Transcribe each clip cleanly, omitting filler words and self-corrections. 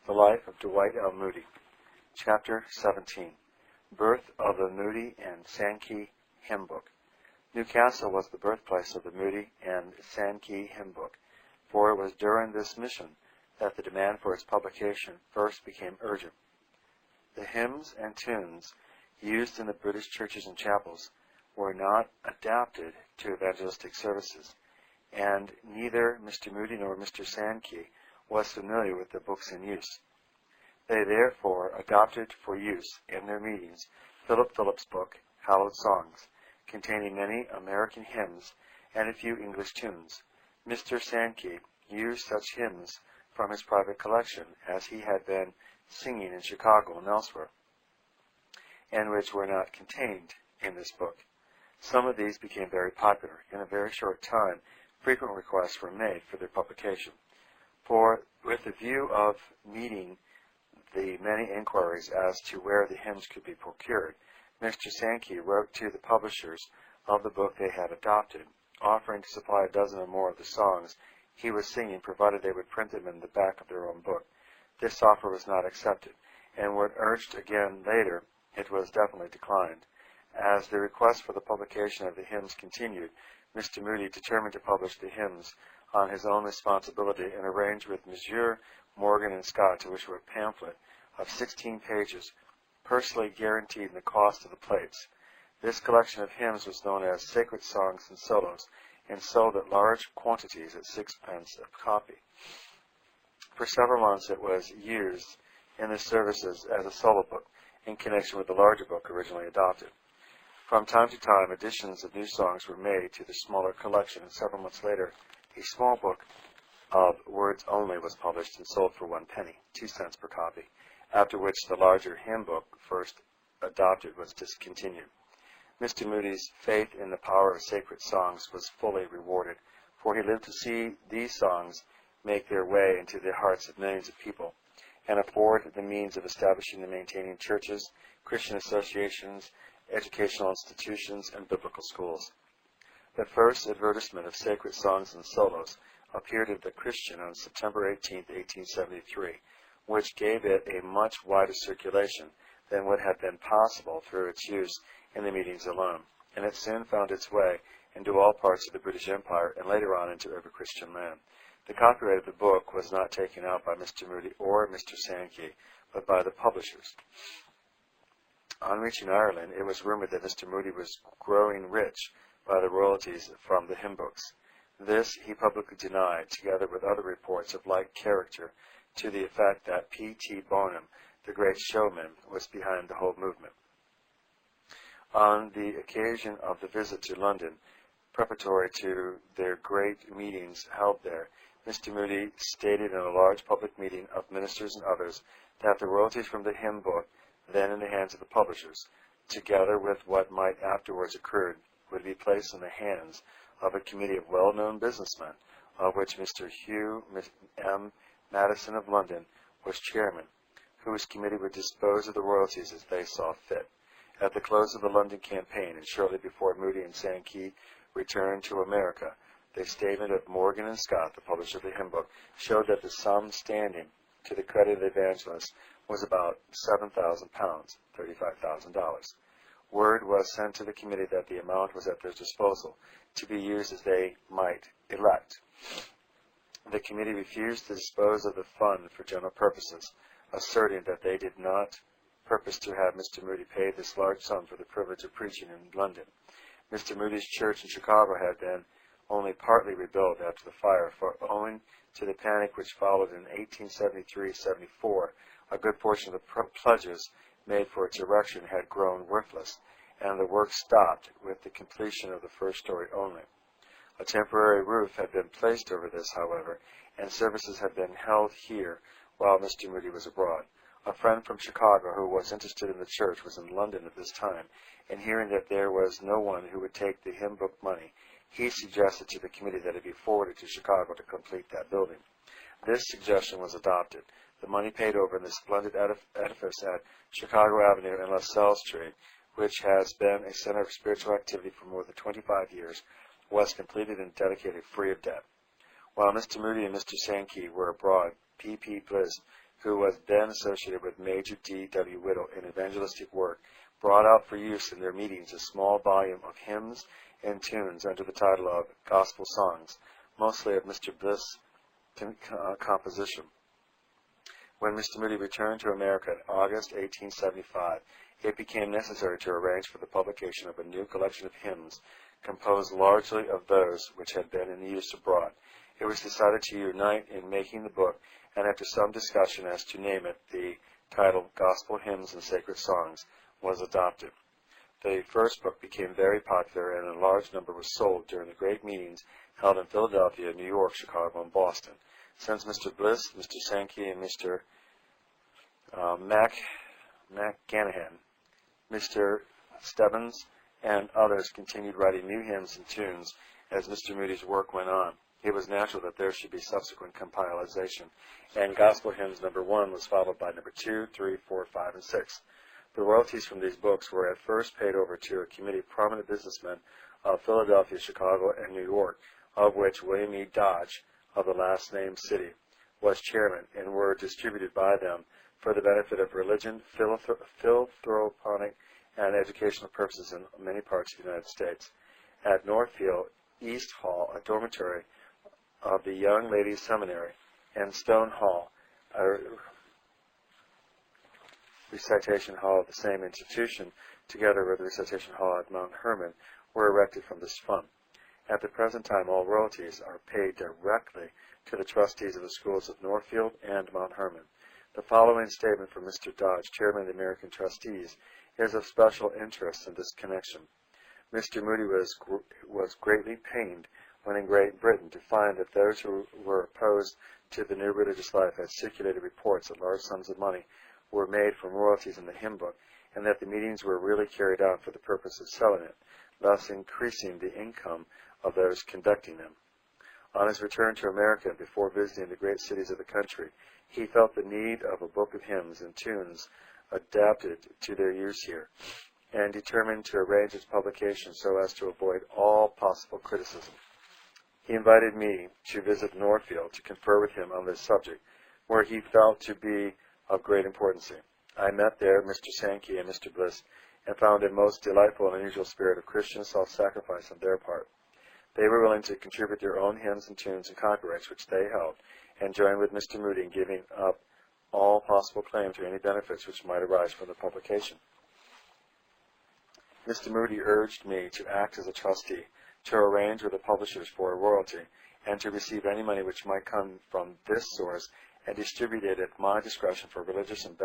The Life of Dwight L. Moody. Chapter 17. Birth of the Moody and Sankey Hymn Book. Newcastle was the birthplace of the Moody and Sankey Hymn Book, for it was during this mission that the demand for its publication first became urgent. The hymns and tunes used in the British churches and chapels were not adapted to evangelistic services, and neither Mr. Moody nor Mr. Sankey was familiar with the books in use. They therefore adopted for use in their meetings Philip Phillips' book, Hallowed Songs, containing many American hymns and a few English tunes. Mr. Sankey used such hymns from his private collection as he had been singing in Chicago and elsewhere, and which were not contained in this book. Some of these became very popular. In a very short time, frequent requests were made for their publication. For, with the view of meeting the many inquiries as to where the hymns could be procured, Mr. Sankey wrote to the publishers of the book they had adopted, offering to supply a dozen or more of the songs he was singing, provided they would print them in the back of their own book. This offer was not accepted, and when urged again later, it was definitely declined. As the request for the publication of the hymns continued, Mr. Moody determined to publish the hymns on his own responsibility and arranged with Messrs. Morgan and Scott to issue a pamphlet of 16 pages, personally guaranteeing the cost of the plates. This collection of hymns was known as Sacred Songs and Solos, and sold at large quantities at 6 pence a copy. For several months it was used in the services as a solo book in connection with the larger book originally adopted. From time to time, additions of new songs were made to the smaller collection, and several months later, a small book of words only was published and sold for 1 penny, 2 cents per copy, after which the larger hymn book first adopted was discontinued. Mr. Moody's faith in the power of sacred songs was fully rewarded, for he lived to see these songs make their way into the hearts of millions of people, and afford the means of establishing and maintaining churches, Christian associations, educational institutions, and biblical schools. The first advertisement of Sacred Songs and Solos appeared in The Christian on September 18, 1873, which gave it a much wider circulation than would have been possible through its use in the meetings alone, and it soon found its way into all parts of the British Empire and later on into every Christian land. The copyright of the book was not taken out by Mr. Moody or Mr. Sankey, but by the publishers. On reaching Ireland, it was rumored that Mr. Moody was growing rich by the royalties from the hymn books. This he publicly denied, together with other reports of like character, to the effect that P.T. Bonham, the great showman, was behind the whole movement. On the occasion of the visit to London, preparatory to their great meetings held there, Mr. Moody stated in a large public meeting of ministers and others that the royalties from the hymn book, then in the hands of the publishers, together with what might afterwards occur, would be placed in the hands of a committee of well-known businessmen, of which Mr. Hugh M. Madison of London was chairman, whose committee would dispose of the royalties as they saw fit. At the close of the London campaign, and shortly before Moody and Sankey returned to America, the statement of Morgan and Scott, the publisher of the hymn book, showed that the sum standing to the credit of the evangelist was about £7,000, $35,000. Word was sent to the committee that the amount was at their disposal, to be used as they might elect. The committee refused to dispose of the fund for general purposes, asserting that they did not purpose to have Mr. Moody pay this large sum for the privilege of preaching in London. Mr. Moody's church in Chicago had been only partly rebuilt after the fire, for owing to the panic which followed in 1873-74, a good portion of the pledges made for its erection had grown worthless, and the work stopped with the completion of the first story only. A temporary roof had been placed over this, however, and services had been held here while Mr. Moody was abroad. A friend from Chicago who was interested in the church was in London at this time, and hearing that there was no one who would take the hymn book money, he suggested to the committee that it be forwarded to Chicago to complete that building. This suggestion was adopted. The money paid over in the splendid edifice at Chicago Avenue and LaSalle Street, which has been a center of spiritual activity for more than 25 years, was completed and dedicated free of debt. While Mr. Moody and Mr. Sankey were abroad, P.P. Bliss who was then associated with Major D. W. Whittle in evangelistic work, brought out for use in their meetings a small volume of hymns and tunes under the title of Gospel Songs, mostly of Mr. Bliss' composition. When Mr. Moody returned to America in August 1875, it became necessary to arrange for the publication of a new collection of hymns, composed largely of those which had been in use abroad. It was decided to unite in making the book, and after some discussion as to name it, the title Gospel Hymns and Sacred Songs was adopted. The first book became very popular, and a large number was sold during the great meetings held in Philadelphia, New York, Chicago, and Boston. Since Mr. Bliss, Mr. Sankey, and Mr. McGanahan, Mr. Stebbins, and others continued writing new hymns and tunes as Mr. Moody's work went on, it was natural that there should be subsequent compilation, and Gospel Hymns number 1 was followed by number 2, 3, 4, 5, and 6. The royalties from these books were at first paid over to a committee of prominent businessmen of Philadelphia, Chicago, and New York, of which William E. Dodge, of the last named city, was chairman, and were distributed by them for the benefit of religion, philanthropic, and educational purposes in many parts of the United States. At Northfield, East Hall, a dormitory of the Young Ladies Seminary, and Stone Hall, a recitation hall of the same institution, together with the recitation hall at Mount Hermon, were erected from this fund. At the present time, all royalties are paid directly to the trustees of the schools of Northfield and Mount Hermon. The following statement from Mr. Dodge, chairman of the American Trustees, is of special interest in this connection. Mr. Moody was greatly pained when in Great Britain to find that those who were opposed to the new religious life had circulated reports that large sums of money were made from royalties in the hymn book, and that the meetings were really carried out for the purpose of selling it, thus increasing the income of those conducting them. On his return to America, before visiting the great cities of the country, he felt the need of a book of hymns and tunes adapted to their use here, and determined to arrange its publication so as to avoid all possible criticism. He invited me to visit Northfield to confer with him on this subject, where he felt to be of great importance. I met there Mr. Sankey and Mr. Bliss, and found a most delightful and unusual spirit of Christian self-sacrifice on their part. They were willing to contribute their own hymns and tunes and copyrights which they held, and joined with Mr. Moody in giving up all possible claim to any benefits which might arise from the publication. Mr. Moody urged me to act as a trustee, to arrange with the publishers for a royalty, and to receive any money which might come from this source and distribute it at my discretion for religious and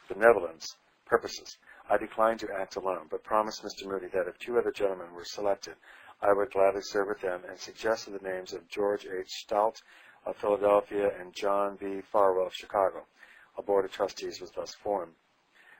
benevolence purposes. I declined to act alone, but promised Mr. Moody that if 2 other gentlemen were selected, I would gladly serve with them, and suggested the names of George H. Stout of Philadelphia and John B. Farwell of Chicago. A board of trustees was thus formed.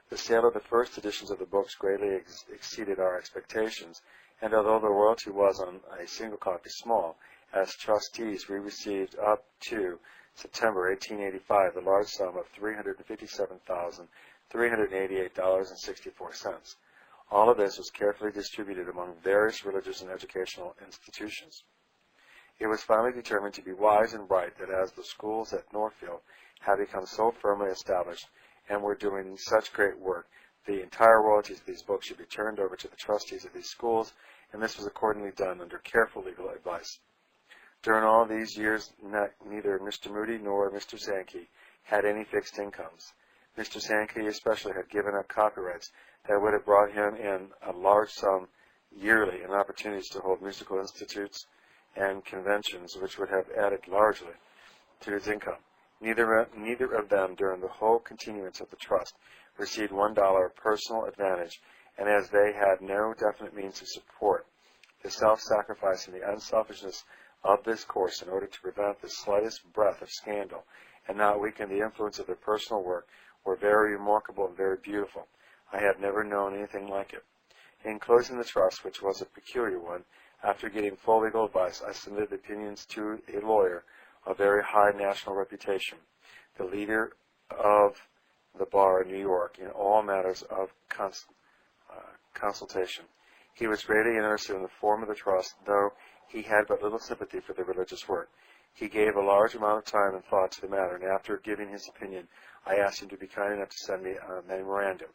The sale of the first editions of the books greatly exceeded our expectations, and although the royalty was on a single copy small, as trustees we received up to September 1885 the large sum of $357,388.64. All of this was carefully distributed among various religious and educational institutions. It was finally determined to be wise and right that as the schools at Northfield had become so firmly established and were doing such great work, the entire royalties of these books should be turned over to the trustees of these schools, and this was accordingly done under careful legal advice. During all these years, neither Mr. Moody nor Mr. Sankey had any fixed incomes. Mr. Sankey especially had given up copyrights that would have brought him in a large sum yearly and opportunities to hold musical institutes and conventions which would have added largely to his income. Neither of them during the whole continuance of the trust received $1 of personal advantage, and as they had no definite means of support, the self-sacrifice and the unselfishness of this course in order to prevent the slightest breath of scandal and not weaken the influence of their personal work were very remarkable and very beautiful. I have never known anything like it. In closing the trust, which was a peculiar one, after getting full legal advice, I submitted opinions to a lawyer of very high national reputation, the leader of the bar in New York, in all matters of consultation. He was greatly interested in the form of the trust, though He had but little sympathy for the religious work. He gave a large amount of time and thought to the matter, and after giving his opinion, I asked him to be kind enough to send me a memorandum,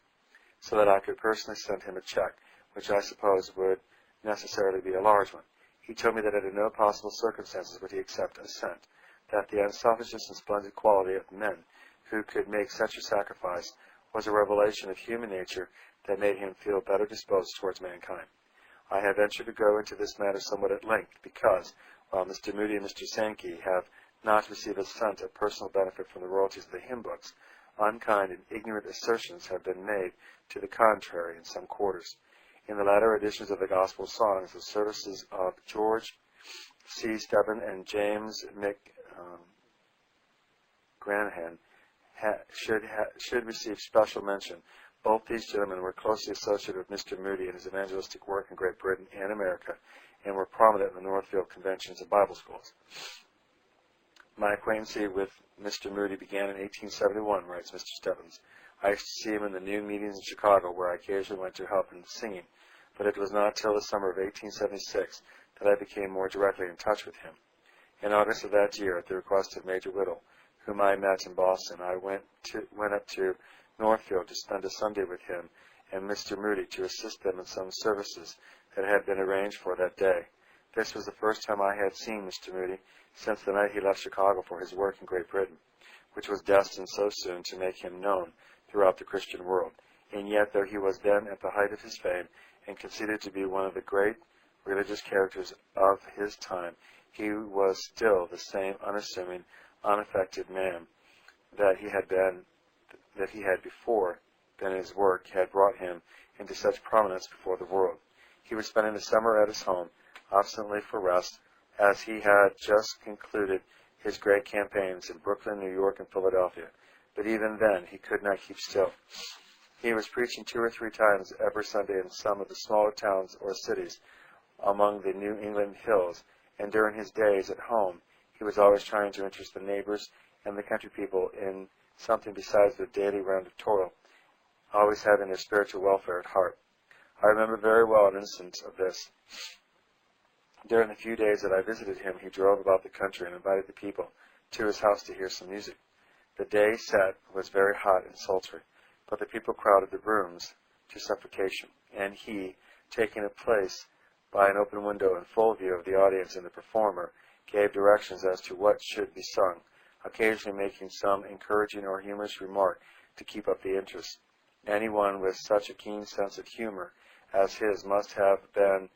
so that I could personally send him a check, which I suppose would necessarily be a large one. He told me that under no possible circumstances would he accept a cent, that the unselfishness and splendid quality of men who could make such a sacrifice was a revelation of human nature that made him feel better disposed towards mankind. I have ventured to go into this matter somewhat at length because, while Mr. Moody and Mr. Sankey have not received a cent of personal benefit from the royalties of the hymn books, unkind and ignorant assertions have been made to the contrary in some quarters. In the latter editions of the Gospel songs, the services of George C. Stebben and James McGranahan should receive special mention. Both these gentlemen were closely associated with Mr. Moody in his evangelistic work in Great Britain and America, and were prominent in the Northfield conventions and Bible schools. My acquaintance with Mr. Moody began in 1871, writes Mr. Stebbins. I used to see him in the noon meetings in Chicago, where I occasionally went to help in singing, but it was not until the summer of 1876 that I became more directly in touch with him. In August of that year, at the request of Major Whittle, whom I met in Boston, I went up to Northfield to spend a Sunday with him and Mr. Moody to assist them in some services that had been arranged for that day. This was the first time I had seen Mr. Moody since the night he left Chicago for his work in Great Britain, which was destined so soon to make him known throughout the Christian world. And yet, though he was then at the height of his fame and considered to be one of the great religious characters of his time, he was still the same unassuming, unaffected man that he had before then his work had brought him into such prominence before the world. He was spending the summer at his home, obstinately for rest, as he had just concluded his great campaigns in Brooklyn, New York, and Philadelphia. But even then he could not keep still. He was preaching 2 or 3 times every Sunday in some of the smaller towns or cities among the New England hills, and during his days at home he was always trying to interest the neighbors and the country people in something besides their daily round of toil, always having their spiritual welfare at heart. I remember very well an instance of this. During the few days that I visited him, he drove about the country and invited the people to his house to hear some music. The day set was very hot and sultry, but the people crowded the rooms to suffocation, and he, taking a place by an open window in full view of the audience and the performer, gave directions as to what should be sung, occasionally making some encouraging or humorous remark to keep up the interest. Anyone with such a keen sense of humor as his must have been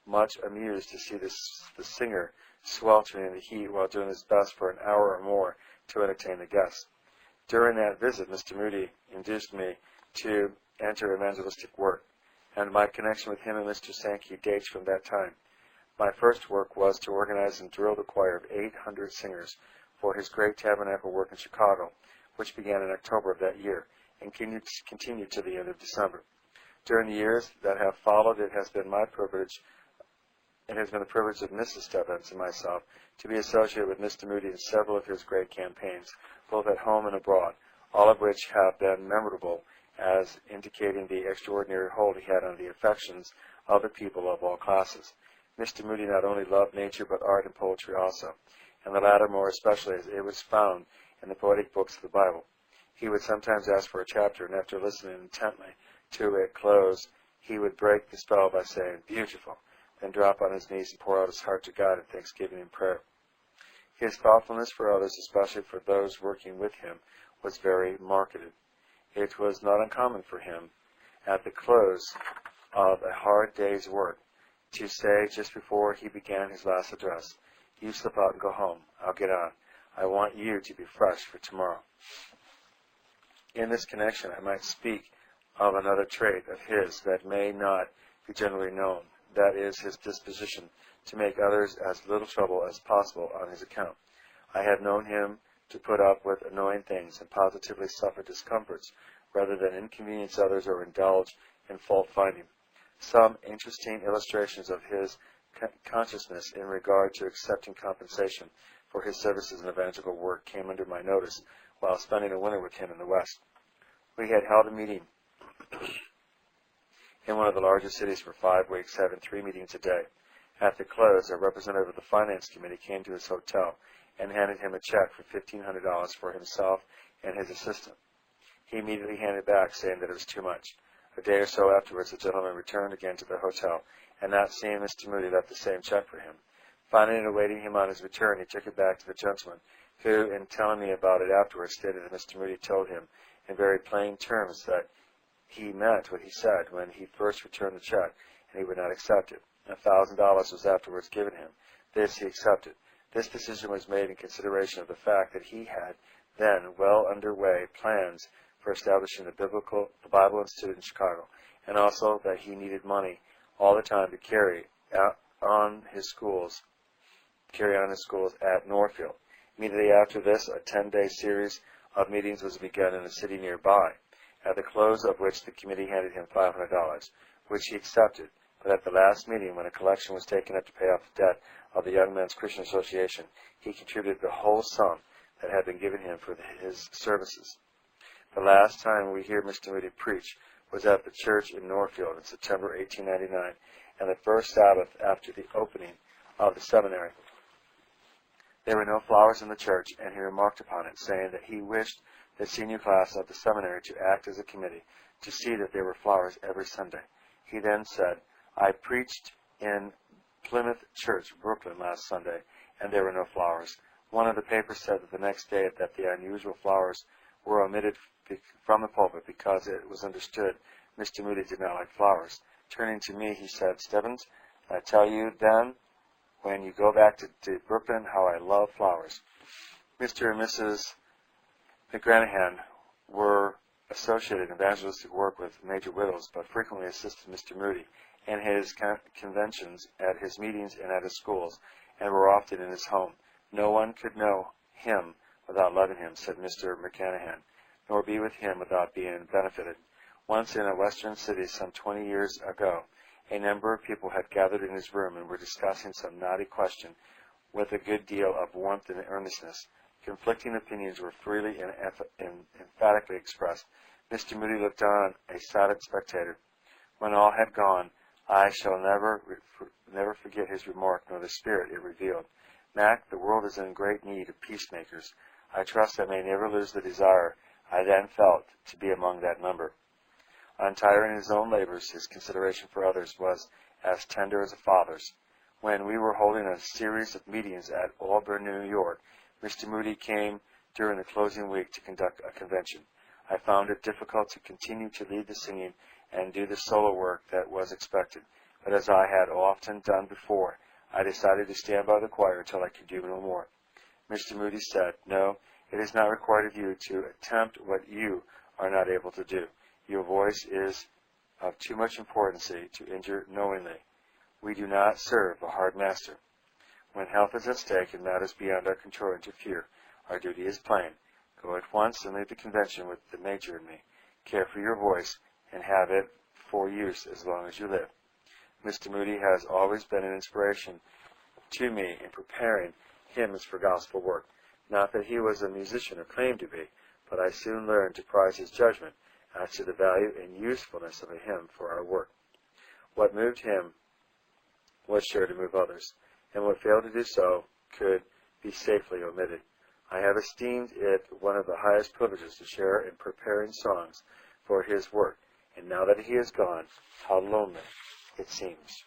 much amused to see the singer sweltering in the heat while doing his best for an hour or more to entertain the guests. During that visit, Mr. Moody induced me to enter evangelistic work, and my connection with him and Mr. Sankey dates from that time. My first work was to organize and drill the choir of 800 singers for his great tabernacle work in Chicago, which began in October of that year and continued to the end of December. During the years that have followed, it has been the privilege of Mrs. Stebbins and myself to be associated with Mr. Moody in several of his great campaigns, both at home and abroad, all of which have been memorable as indicating the extraordinary hold he had on the affections of the people of all classes. Mr. Moody not only loved nature but art and poetry also, and the latter more especially as it was found in the poetic books of the Bible. He would sometimes ask for a chapter, and after listening intently to it close, he would break the spell by saying, "Beautiful," then drop on his knees and pour out his heart to God in thanksgiving and prayer. His thoughtfulness for others, especially for those working with him, was very marked. It was not uncommon for him, at the close of a hard day's work, to say just before he began his last address, "You slip out and go home. I'll get on. I want you to be fresh for tomorrow." In this connection, I might speak of another trait of his that may not be generally known. That is his disposition to make others as little trouble as possible on his account. I have known him to put up with annoying things and positively suffer discomforts rather than inconvenience others or indulge in fault-finding. Some interesting illustrations of his consciousness in regard to accepting compensation for his services in evangelical work came under my notice while spending a winter with him in the West. We had held a meeting in one of the larger cities for 5 weeks, having 3 meetings a day. At the close, a representative of the finance committee came to his hotel and handed him a check for $1,500 for himself and his assistant. He immediately handed it back, saying that it was too much. A day or so afterwards, the gentleman returned again to the hotel, and not seeing Mr. Moody, left the same check for him. Finding it awaiting him on his return, he took it back to the gentleman, who, in telling me about it afterwards, stated that Mr. Moody told him in very plain terms that he meant what he said when he first returned the check, and he would not accept it. $1,000 was afterwards given him. This he accepted. This decision was made in consideration of the fact that he had then well underway plans for establishing the Bible Institute in Chicago, and also that he needed money all the time to carry on his schools at Northfield. Immediately after this, a 10-day series of meetings was begun in a city nearby, at the close of which the committee handed him $500, which he accepted. But at the last meeting, when a collection was taken up to pay off the debt of the Young Men's Christian Association, he contributed the whole sum that had been given him for his services. The last time we hear Mr. Moody preach was at the church in Northfield in September 1899, and the first Sabbath after the opening of the seminary. There were no flowers in the church, and he remarked upon it, saying that he wished the senior class of the seminary to act as a committee to see that there were flowers every Sunday. He then said, "I preached in Plymouth Church, Brooklyn, last Sunday, and there were no flowers." One of the papers said that the next day that the unusual flowers were omitted from the pulpit because it was understood Mr. Moody did not like flowers. Turning to me, he said, "Stebbins, I tell you then, when you go back to Brooklyn, how I love flowers." Mr. and Mrs. McGranahan were associated in evangelistic work with Major Whittles, but frequently assisted Mr. Moody in his conventions, at his meetings, and at his schools, and were often in his home. "No one could know him without loving him," said Mr. McGranahan, "nor be with him without being benefited." Once in a western city some 20 years ago, a number of people had gathered in his room and were discussing some knotty question with a good deal of warmth and earnestness. Conflicting opinions were freely and emphatically expressed. Mr. Moody looked on, a silent spectator. When all had gone, I shall never forget his remark, nor the spirit it revealed. "Mac, the world is in great need of peacemakers. I trust I may never lose the desire I then felt to be among that number." Untiring in his own labors, his consideration for others was as tender as a father's. When we were holding a series of meetings at Auburn, New York, Mr. Moody came during the closing week to conduct a convention. I found it difficult to continue to lead the singing and do the solo work that was expected, but as I had often done before, I decided to stand by the choir until I could do no more. Mr. Moody said, "No, it is not required of you to attempt what you are not able to do. Your voice is of too much importance to injure knowingly. We do not serve a hard master. When health is at stake and matters beyond our control interfere, our duty is plain. Go at once and leave the convention with the Major and me. Care for your voice and have it for use as long as you live." Mr. Moody has always been an inspiration to me in preparing hymns for gospel work. Not that he was a musician or claimed to be, but I soon learned to prize his judgment as to the value and usefulness of a hymn for our work. What moved him was sure to move others, and what failed to do so could be safely omitted. I have esteemed it one of the highest privileges to share in preparing songs for his work, and now that he is gone, how lonely it seems.